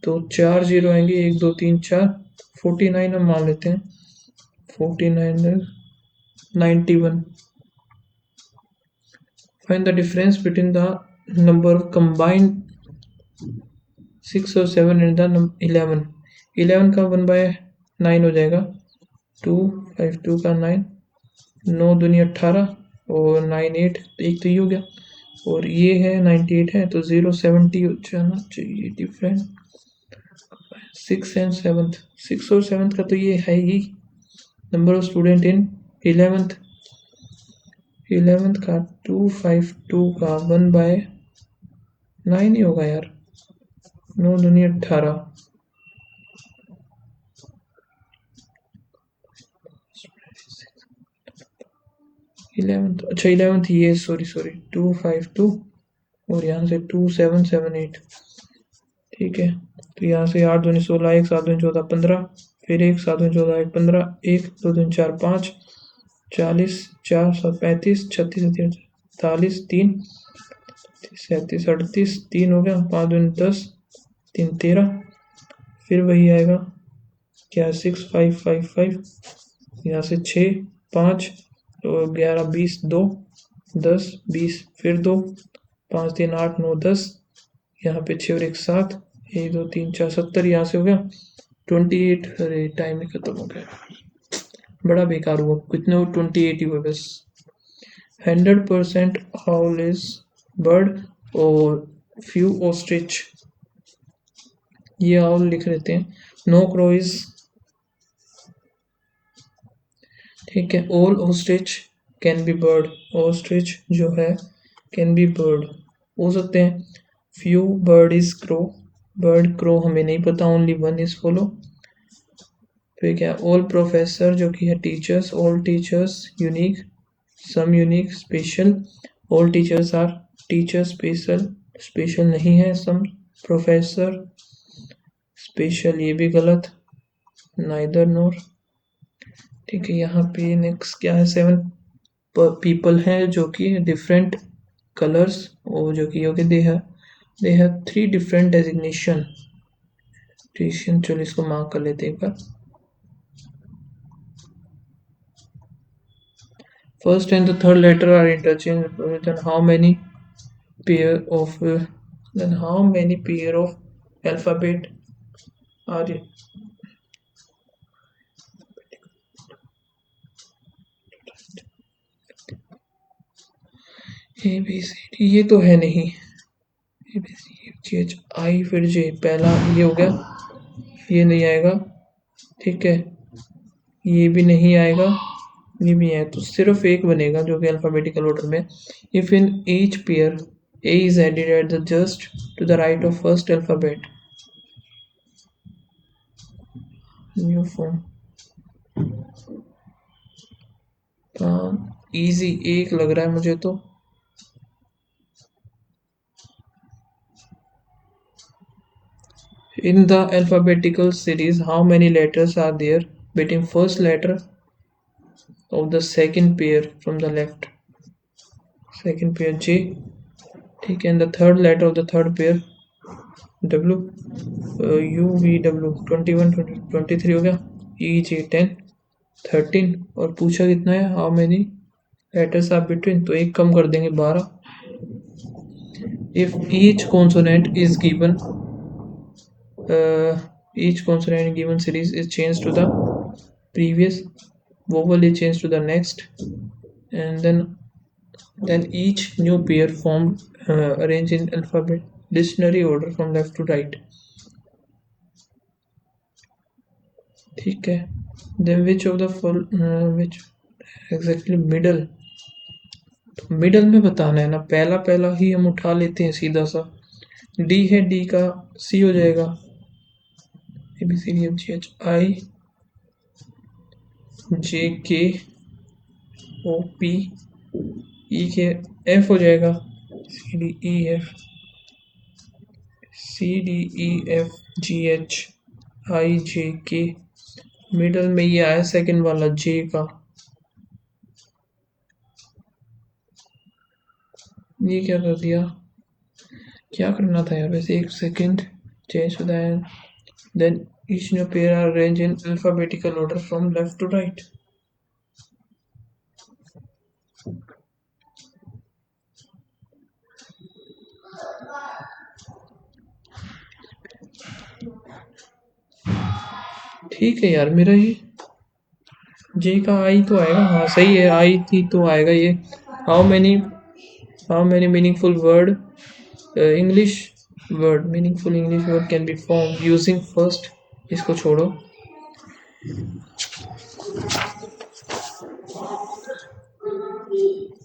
तो 4 0 आएंगे 1 2 3 4 49 हम मान लेते हैं। 49 91। Find the difference between the number of combined 6 और 7 एंड द 11। 11 का 1/9 हो जाएगा। 252 का 9 9 दूनी 18 और 9 8 एक तो ये हो गया। और ये है 98 है तो 070 जाना चाहिए डिफरेंट। 6 एंड 7th, 6 और 7th का तो ये है ही। Number of student in 11th, 11th का 252 का 1/9 ही होगा यार। 9 दूनी 18। 11th, अच्छा 11th ये सॉरी 252 और यहाँ से 2778। ठीक है, तो यहाँ से 8 दूनी 16, 1 7 दूनी 14 15, फिर 1 7 दूनी 14 1 15, 1 2 दूनी 4 5, 40 4 7 35, 36 43, 3 37 38, 3 हो गया, 5 दूनी 10, 3 13, फिर वही आएगा क्या 6 5 5 5, यहाँ से 6 5 तो 11 20 2 10 20, फिर 2 5 3 8 9 10, यहाँ पे 6 और 1 7, 1 2 3 4 70, यहाँ से हो गया 28। अरे टाइम ही खत्म हो गया, बड़ा बेकार हुआ। कितने हो 28 ही हुए बस। 100% हाउल इज बर्ड और फ्यू ऑस्ट्रिच, ये आउल लिख लेते हैं। नो क्रो इज, ठीक है। All ostrich can be bird, ostrich जो है कैन बी बर्ड हो सकते हैं। Few bird is crow, bird crow हमें नहीं पता, ओनली वन इज फॉलो। फिर क्या ऑल प्रोफेसर जो कि है teachers, all teachers unique, some unique, special, all teachers are teacher special, special नहीं है सम प्रोफेसर स्पेशल, ये भी गलत, नाइदर नोर। ठीक है, यहाँ पे नेक्स्ट क्या है 7 पीपल हैं जो कि डिफरेंट कलर्स और जो कि योग्य दे हैव 3 डिफरेंट डेजिग्नेशन। चलो इसको मार्क कर लेते हैं एक बार। First and the third letter are interchangeable. Then how many pair of alphabet are A B C D, ये तो है नहीं। A B C G H I फिर J, पहला ये हो गया, ये नहीं आएगा। ठीक है, ये भी नहीं आएगा, ये भी है, तो सिर्फ एक बनेगा जो कि अल्फाबेटिकल ऑर्डर में। If in each pair A is added at the just to the right of first alphabet, new form. Easy एक लग रहा है मुझे तो। In the alphabetical series, how many letters are there between first letter of the second pair from the left? Second pair J, ठीक है, and the third letter of the third pair W, U V W 21 23 हो गया, E J 10 13, और पूछा कितना है how many letters are between, तो एक कम कर देंगे 12। If each consonant is given each consonant in given series is changed to the previous, vowel is changed to the next, and then each new pair formed arranged in alphabet dictionary order from left to right। ठीक है, then which of the which exactly middle, तो middle में बताना है ना, पहला पहला ही हम उठा लेते हैं सीधा सा। डी है, डी का सी हो जाएगा, A B C D F G H I J K O P, E K F हो जाएगा, C D E F, C D E F G H I J K, middle में ये आया second वाला जे का, ये क्या कर दिया, क्या करना था यार वैसे, एक second, change to the then each new pair are arranged in alphabetical order from left to right। ठीक है यार, मेरा ये जे का आई तो आएगा, हाँ सही है, आई थी तो आएगा ये। How many How many meaningful word English meaningful English word can be formed using first, इसको छोड़ो।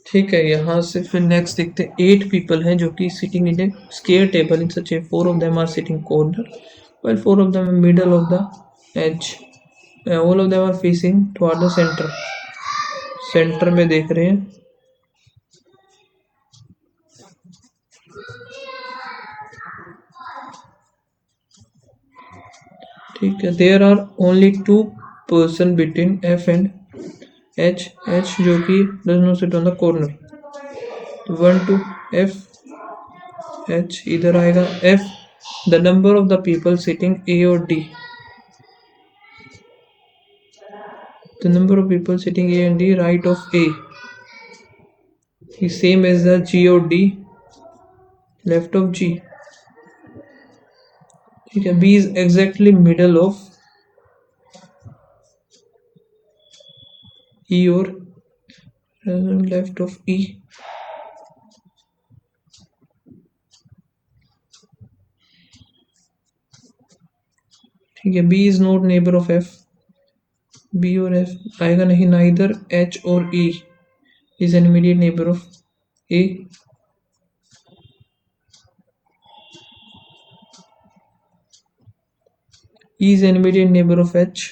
ठीक है, यहाँ से फिर नेक्स्ट देखते हैं। 8 पीपल हैं जो कि sitting in A square table in such A 4 of them are sitting corner while 4 of them are middle of the edge. All of them are facing toward the center. Centre में देख रहे हैं। ठीक है, there are only 2 person between F and H जो कि does not sit on the corner. 1 to F H इधर आएगा। F the number of the people sitting A or D. The number of people sitting A and D right of A is same as the G or D left of G. ठीक है, B is exactly middle of E or left of E. ठीक है, B is not neighbor of F. B और F आएगा नहीं। neither H और E is an immediate neighbor of A. E is an immediate neighbor of H.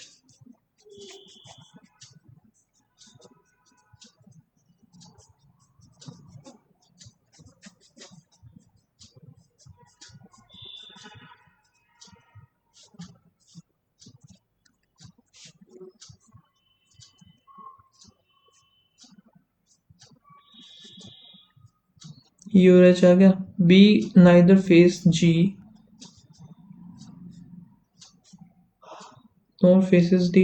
E और H आ गया। B neither face G nor faces D.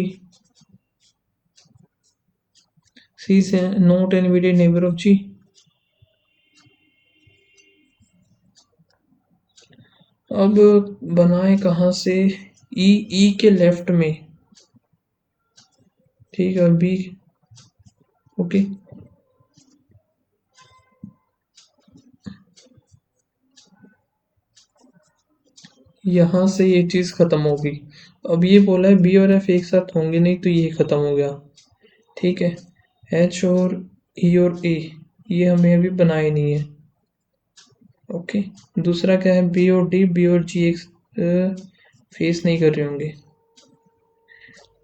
C is not an immediate neighbor of G. अब बनाए कहाँ से? E के left में। ठीक है, B ओके। यहाँ से ये चीज खत्म होगी। अब ये बोला है बी और एफ एक साथ होंगे नहीं, तो ये खत्म हो गया। ठीक है, एच और ई और ए ये हमें अभी बनाए नहीं है। ओके, दूसरा क्या है? बी और जी एक फेस नहीं कर रहे होंगे।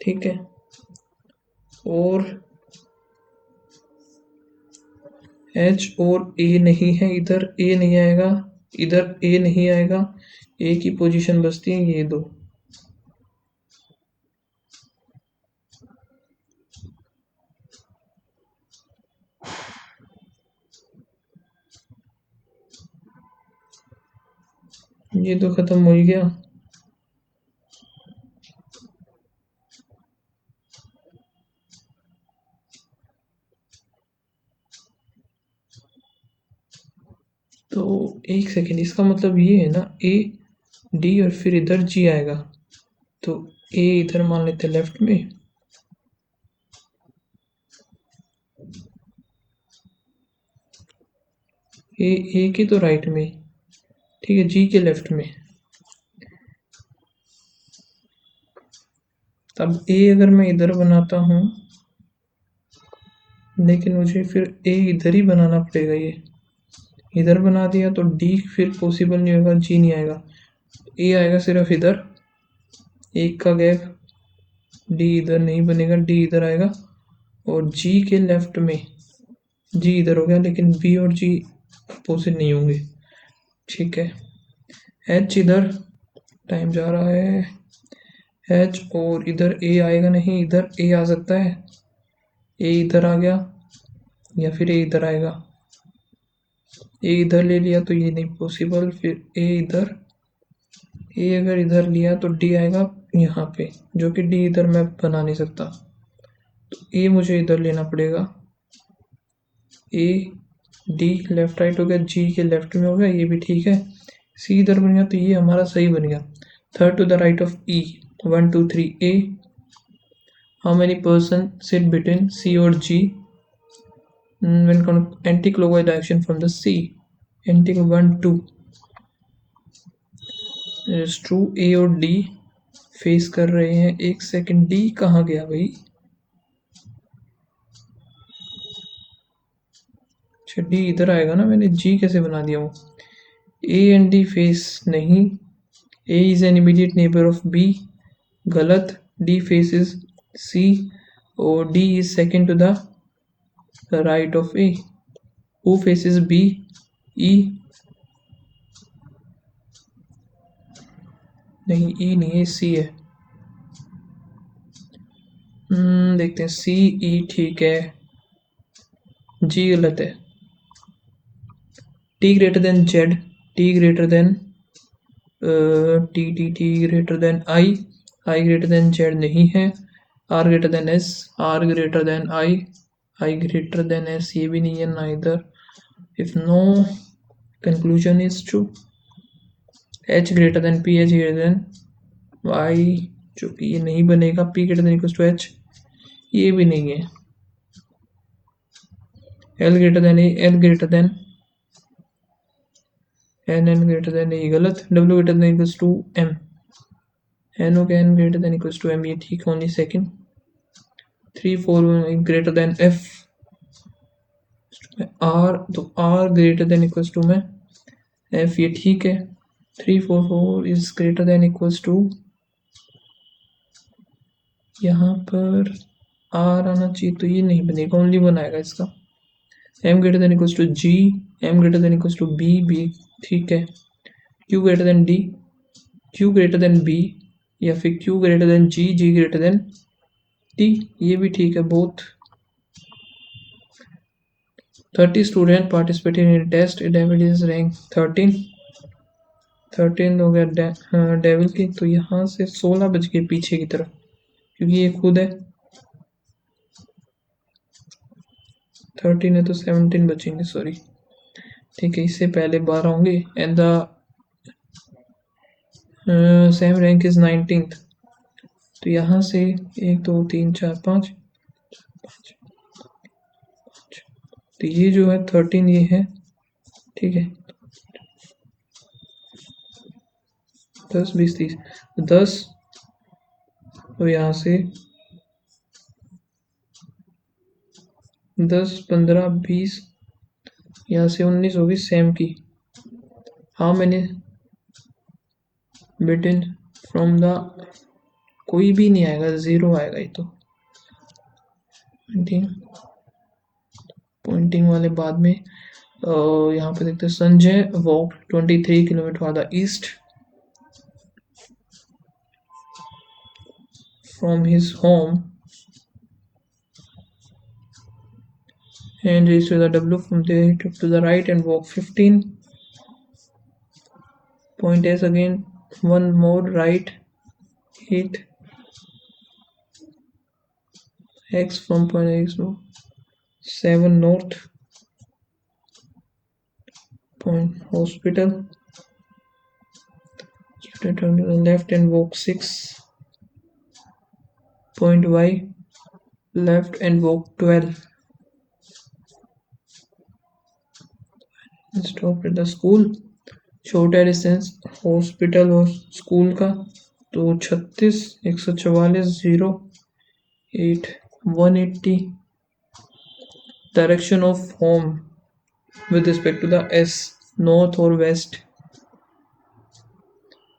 ठीक है, और एच और ए नहीं है, इधर ए नहीं आएगा, इधर ए नहीं आएगा। ए की पोजीशन बचती है ये दो। ये तो खत्म हो ही गया। तो एक सेकेंड, इसका मतलब ये है ना, ए डी और फिर इधर जी आएगा, तो ए इधर मान लेते हैं लेफ्ट में, ए के तो राइट में। ठीक है, जी के लेफ्ट में। तब ए अगर मैं इधर बनाता हूँ, लेकिन मुझे फिर ए इधर ही बनाना पड़ेगा। ये इधर बना दिया तो डी फिर पॉसिबल नहीं होगा, जी नहीं आएगा, ए आएगा सिर्फ इधर, एक का गैप। डी इधर नहीं बनेगा, डी इधर आएगा, और जी के लेफ्ट में जी इधर हो गया, लेकिन बी और जी अपोजिट नहीं होंगे। ठीक है, एच इधर, टाइम जा रहा है, एच और इधर ए आएगा नहीं, इधर ए आ सकता है, ए इधर आ गया, या फिर ए इधर आएगा। ए इधर ले लिया तो ये नहीं पॉसिबल, फिर ए इधर, ए अगर इधर लिया तो डी आएगा यहाँ पे, जो कि डी इधर मैं बना नहीं सकता, तो ए मुझे इधर लेना पड़ेगा। ए डी लेफ्ट राइट हो गया, जी के लेफ्ट में हो गया, ये भी ठीक है। सी इधर बन गया, तो ये हमारा सही बन गया। Third to the right of E, 1 2 3 A. How many person sit between C और G? when anti-clockwise direction from the C. Anti 1 2 is true. A और D फेस कर रहे हैं. एक सेकंड, D कहाँ गया भाई? अच्छा, D इधर आएगा ना, मैंने G कैसे बना दिया वो? A and D फेस नहीं. A is an immediate neighbor of B. गलत. D faces C और D is second to the right of A. Who faces B? E. नहीं, E नहीं है, C है. देखते हैं. C E ठीक है, G गलत है. T greater than Z. T greater than T greater than I greater than Z नहीं है. R greater than S. R greater than I greater than S ये भी नहीं है neither. If no conclusion is true. H greater than P. H greater than Y, जो कि ये नहीं बनेगा. P greater than equals to H ये भी नहीं है. L greater than A. L greater than N greater than A गलत. W greater than equals to M. N हो गया N greater than equals to M ये ठीक. Only second. 3 4 greater than F. R तो R greater than equals to में F ये ठीक है. 3 4 4 is greater than equals to, यहाँ पर R आना चाहिए तो ये नहीं बनेगा, ओनली बनाएगा इसका. M greater than equals to G. M greater than equals to B. B ठीक है. Q greater than D. Q greater than B या फिर Q greater than G. G greater than T ये भी ठीक है. Both. 30 students participated in a test. Devil is rank 13. 13 हो गया डेविल की. तो यहाँ से 16 बच गए पीछे की तरफ, क्योंकि ये खुद है. 13 है तो 17 बचेंगे, सॉरी. ठीक है, इससे पहले 12 होंगे. And the same rank is 19th. तो यहाँ से 1 2 3 4 5 5. तो ये जो है 13 ये है. ठीक है, 10 20 30 10. तो यहाँ से 10 15 20, यहाँ से 19 होगी सेम की. हाँ मैंने बिटन फ्रॉम द, कोई भी नहीं आएगा, 0 आएगा ये तो. पॉइंटिंग वाले बाद में. यहाँ पे देखते हैं. Sanjay walk 23 kilometre for the east from his home and reached to the W. From there he took to the right and walked 15. Point S again, one more right, 8. X from point X to 7 north. Point hospital. Turn to the left and walk 6. Point Y, left and walk 12. Stop at the school. छोटा distance hospital और school का. तो 36 144 0 8 180. Direction of home with respect to the S, north or west.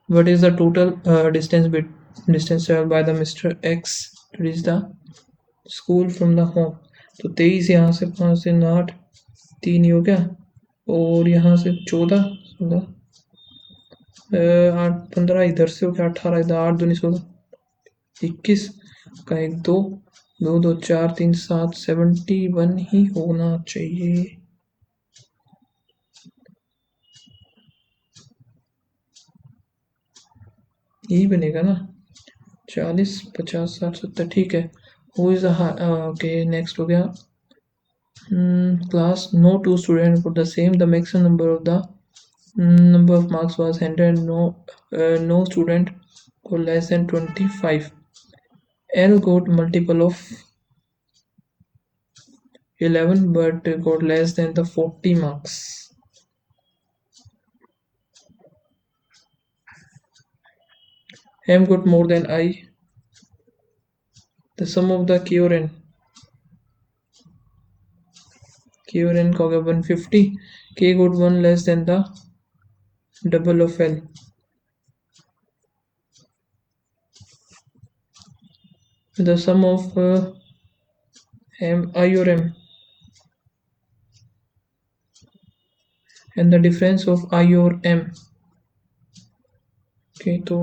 What is the total distance traveled by the Mr. X to reach the school from the home? तो 23 यहाँ से 5 से 8 3 हो गया, और यहाँ से 14 16 8 15 इधर से हो गया 18 इधर 8 2 16 21 का 1 2 2 2 4 3 7 71 ही होना चाहिए. यही बनेगा ना. 40 50 60 70 ठीक है. Who is okay. नेक्स्ट हो गया. Class no 2 student put the same. The maximum number of the number of marks was 100. No student got less than 25. L got multiple of 11 but got less than the 40 marks. M got more than I. The sum of the K or N. K or N का हो गया 150. K got 1 less than the double of L. The sum of M, I or M, and the difference of I or M. Okay, तो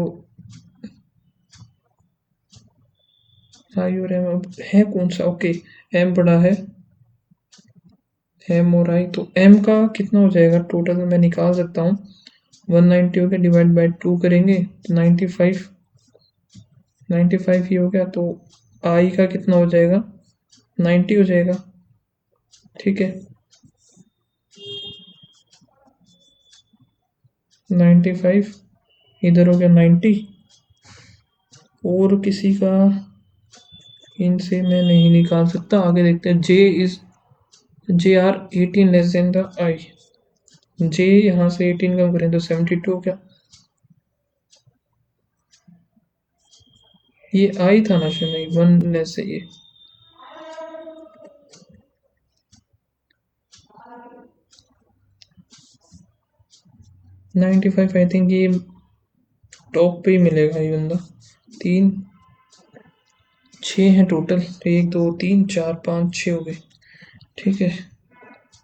I और M अब है कौन सा? Okay, M पड़ा है, M और I, तो M का कितना हो जाएगा टोटल? मैं निकाल सकता हूँ. 190 हो गया, डिवाइड बाय 2 करेंगे तो 95 ही हो गया. तो I का कितना हो जाएगा? 90 हो जाएगा. ठीक है, 95 इधर हो गया 90. और किसी का इनसे मैं नहीं निकाल सकता. आगे देखते हैं. J are 18 less than the I. J यहाँ से 18 कम करें तो 72 क्या? ये I था ना, नहीं 1 लेस है ये. नाइन्टी फाइव आई थिंक ये टॉप पे ही मिलेगा ये बंदा. 6 हैं टोटल. 1 2 3 4 5 6 हो गए. ठीक है,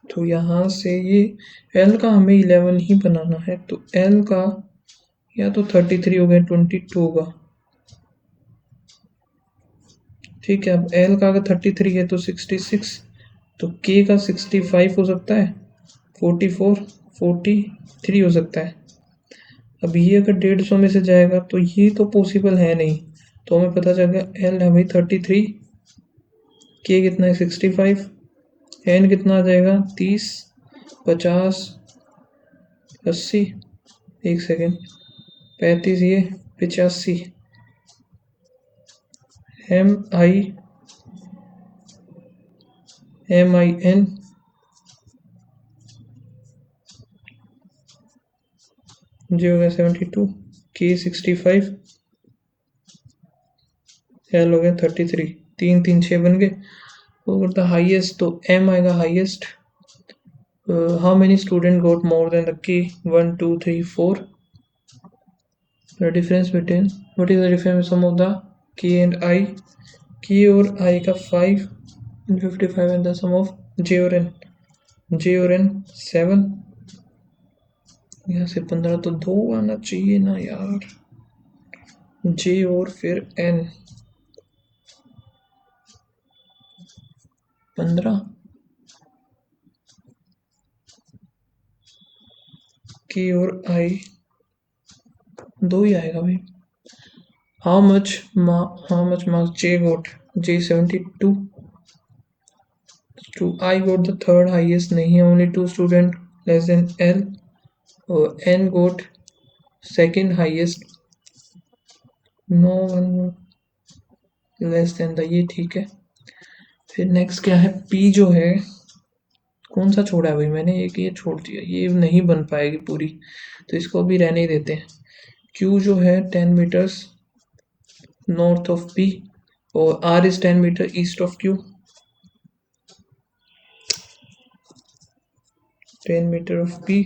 तो यहाँ से ये L का हमें 11 ही बनाना है. तो L का या तो 33 हो गया, 22 होगा. ठीक है, अब L का अगर 33 है तो 66, तो K का 65 हो सकता है, 44 43 हो सकता है. अब ये अगर 150 में से जाएगा तो ये तो पॉसिबल है नहीं. तो हमें पता चल गया L है भाई 33, K कितना है 65, N कितना आ जाएगा 30 50 80, एक सेकेंड, 35 ये 85. MIN जो हो गया 72, K 65, L हो गया 33. 3 3 6 बन गए. और द हाईएस्ट, तो M आएगा highest. How many student got more than the K? 1 2 3 4. The difference between, what is the difference sum of the K and I? K और I का 5 and 55 and the sum of J और N. J और N 7. यहाँ से 15 तो 2 आना चाहिए ना यार. J और फिर N 15, K और I 2 ही आएगा भाई. How much marks J got? J 72. I got the third highest, नहीं है, only 2 student less than L. N got second highest, no one less than the, ये ठीक है. फिर नेक्स्ट क्या है? P जो है, कौन सा छोड़ा है भाई मैंने? एक ये छोड़ दिया, ये नहीं बन पाएगी पूरी, तो इसको अभी रहने ही देते हैं. Q जो है 10 meters north of P और R is 10 meter east of Q. 10 meter of P,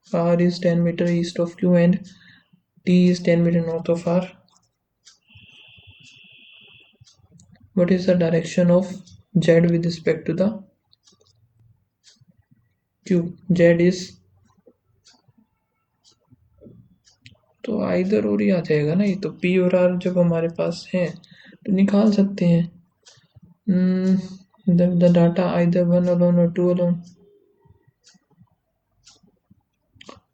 R is 10 meter east of Q and T is 10 meter north of R. What is the direction of Z with respect to the Q? Z is, तो either और ही आ जाएगा ना ये तो. P और R जब हमारे पास है तो निकाल सकते हैं. the data either 1 alone or 2 alone.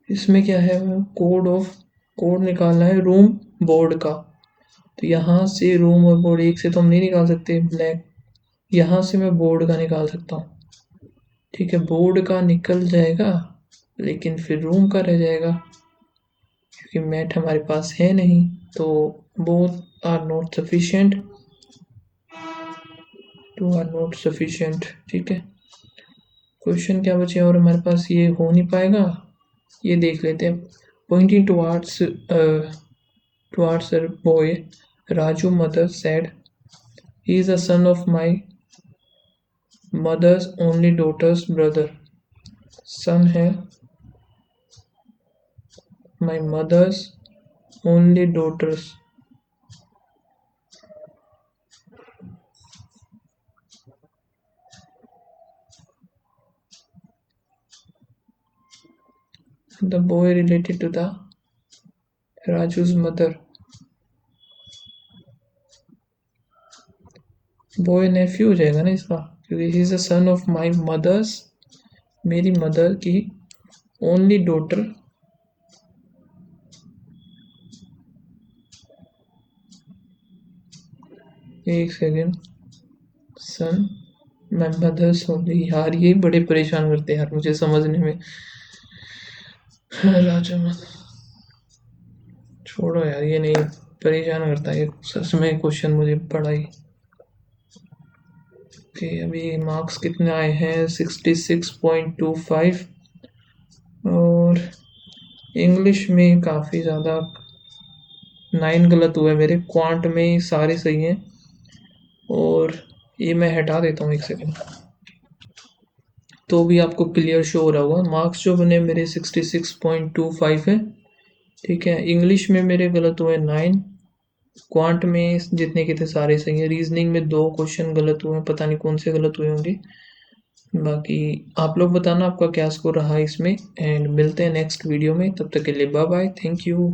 इसमें क्या है? कोड निकालना है रूम बोर्ड का. तो यहाँ से रूम और बोर्ड एक से तो हम नहीं निकाल सकते ब्लैक. यहाँ से मैं बोर्ड का निकाल सकता हूँ. ठीक है, बोर्ड का निकल जाएगा लेकिन फिर रूम का रह जाएगा क्योंकि मैट हमारे पास है नहीं. तो both are not sufficient 2 are not sufficient. ठीक है, क्वेश्चन क्या बचे और हमारे पास, ये हो नहीं पाएगा, ये देख लेते हैं। Pointing towards a boy, Raju mother said, he is a son of my mother's only daughter's brother. Son है my mother's only daughter's. The boy related to the Raju's mother. Boy nephew हो जाएगा ना इसका, क्योंकि he is a son of my mother's, मेरी mother की only daughter, एक second, son my mother's only. यार ये बड़े परेशान करते हैं यार मुझे समझने में। राजू मत छोड़ो यार, ये नहीं परेशान करता ये सच में क्वेश्चन मुझे बड़ा ही। ओके, अभी मार्क्स कितने आए हैं, 66.25, और इंग्लिश में काफ़ी ज़्यादा 9 गलत हुए मेरे, क्वांट में सारे सही हैं, और ये मैं हटा देता हूँ एक सेकेंड, तो भी आपको क्लियर शो हो रहा होगा। मार्क्स जो बने मेरे 66.25 है। ठीक है, इंग्लिश में मेरे गलत हुए 9, क्वांट में जितने के थे सारे सही हैं, रीजनिंग में 2 क्वेश्चन गलत हुए हैं, पता नहीं कौन से गलत हुए होंगे। बाकी आप लोग बताना आपका क्या स्कोर रहा इसमें, एंड मिलते हैं नेक्स्ट वीडियो में, तब तक के लिए बाय बाय, थैंक यू।